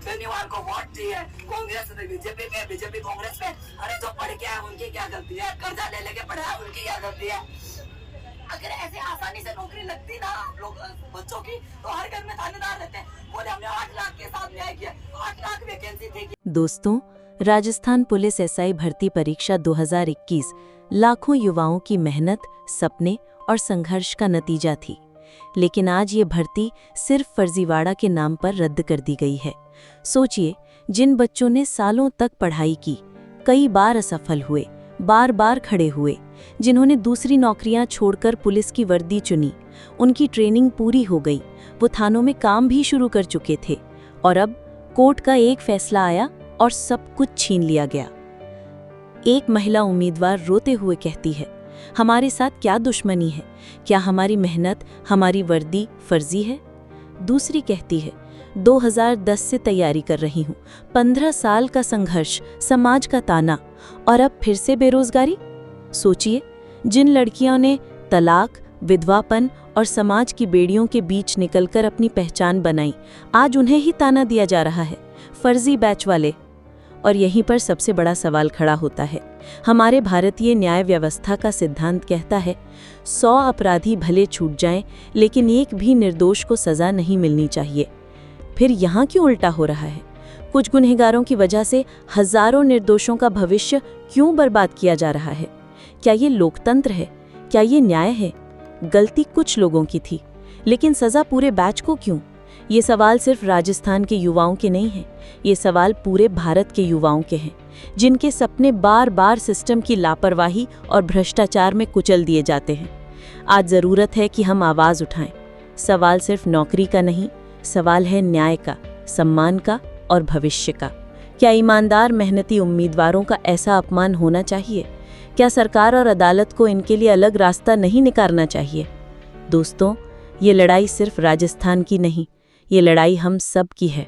बेनीवाल को वोट दिए, कांग्रेस ने बीजेपी पे, बीजेपी कांग्रेस पे। अरे जो पढ़ के है उनकी क्या गलती है, कर्जा ले लेके पढ़ा है उनकी क्या गलती है। अगर ऐसे आसानी से नौकरी लगती ना आप लोग बच्चों की, तो हर घर में थानेदार रहते हैं। बोले हमने 8 लाख के साथ न्याय किया, 8 लाख वैकेंसी थी। दोस्तों, राजस्थान पुलिस एसआई भर्ती परीक्षा 2021 लाखों युवाओं की मेहनत, सपने और संघर्ष का नतीजा थी। लेकिन आज ये भर्ती सिर्फ फर्जीवाड़ा के नाम पर रद्द कर दी गई है। सोचिए, जिन बच्चों ने सालों तक पढ़ाई की, कई बार असफल हुए, बार बार खड़े हुए, जिन्होंने दूसरी नौकरियां छोड़कर पुलिस की वर्दी चुनी, उनकी ट्रेनिंग पूरी हो गई, वो थानों में काम भी शुरू कर चुके थे, और अब कोर्ट का एक फैसला आया और सब कुछ छीन लिया गया। एक महिला उम्मीदवार रोते हुए कहती है, हमारे साथ क्या दुश्मनी है? क्या हमारी मेहनत, हमारी वर्दी फर्जी है? दूसरी कहती है, 2010 से तैयारी कर रही हूँ, 15 साल का संघर्ष, समाज का ताना, और अब फिर से बेरोजगारी। सोचिए, जिन लड़कियों ने तलाक, विधवापन और समाज की बेड़ियों के बीच निकलकर अपनी पहचान बनाई, आज उन्हें ही ताना दिया जा रहा है, फर्जी बैच वाले। और यहीं पर सबसे बड़ा सवाल खड़ा होता है। हमारे भारतीय न्याय व्यवस्था का सिद्धांत कहता है, 100 अपराधी भले छूट जाएं, लेकिन एक भी निर्दोष को सजा नहीं मिलनी चाहिए। फिर यहाँ क्यों उल्टा हो रहा है? कुछ गुनहगारों की वजह से हजारों निर्दोषों का भविष्य क्यों बर्बाद किया जा रहा है? क्या ये लोकतंत्र है? क्या ये न्याय है? गलती कुछ लोगों की थी, लेकिन सजा पूरे बैच को क्यों? ये सवाल सिर्फ राजस्थान के युवाओं के नहीं हैं, ये सवाल पूरे भारत के युवाओं के हैं, जिनके सपने बार बार सिस्टम की लापरवाही और भ्रष्टाचार में कुचल दिए जाते हैं। आज ज़रूरत है कि हम आवाज़ उठाएं। सवाल सिर्फ नौकरी का नहीं, सवाल है न्याय का, सम्मान का और भविष्य का। क्या ईमानदार मेहनती उम्मीदवारों का ऐसा अपमान होना चाहिए? क्या सरकार और अदालत को इनके लिए अलग रास्ता नहीं निकालना चाहिए? दोस्तों, ये लड़ाई सिर्फ राजस्थान की नहीं, ये लड़ाई हम सब की है।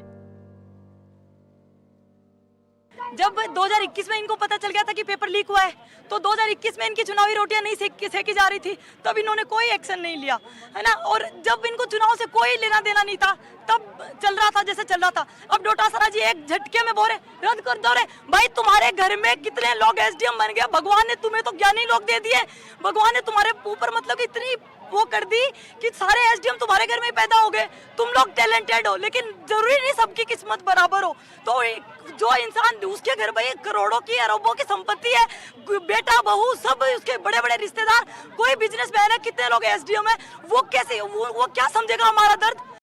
जब 2021 में इनको पता चल गया था कि पेपर लीक हुआ है, तो 2021 में इनकी चुनावी रोटियां नहीं सेकी जा रही थी, तब इन्होंने कोई एक्शन नहीं लिया, है ना। और जब इनको चुनाव से कोई लेना देना नहीं था, तब चल रहा था जैसे चल रहा था। अब डोटासरा जी एक झटके में बोले रद्द कर दो रे भाई। तुम्हारे घर में कितने लोग एसडीएम बन गए, भगवान ने तुम्हें तो ज्ञानी लोग दे दिए, भगवान ने तुम्हारे ऊपर मतलब इतनी वो कर दी कि सारे एसडीएम तुम्हारे घर में ही पैदा हो गए। तुम लोग टैलेंटेड हो, लेकिन जरूरी नहीं सबकी किस्मत बराबर हो। तो जो इंसान उसके घर में करोड़ों की अरबों की संपत्ति है, बेटा बहू सब उसके बड़े बड़े रिश्तेदार, कोई बिजनेसमैन है, कितने लोग एसडीएम है, वो कैसे वो क्या समझेगा हमारा दर्द?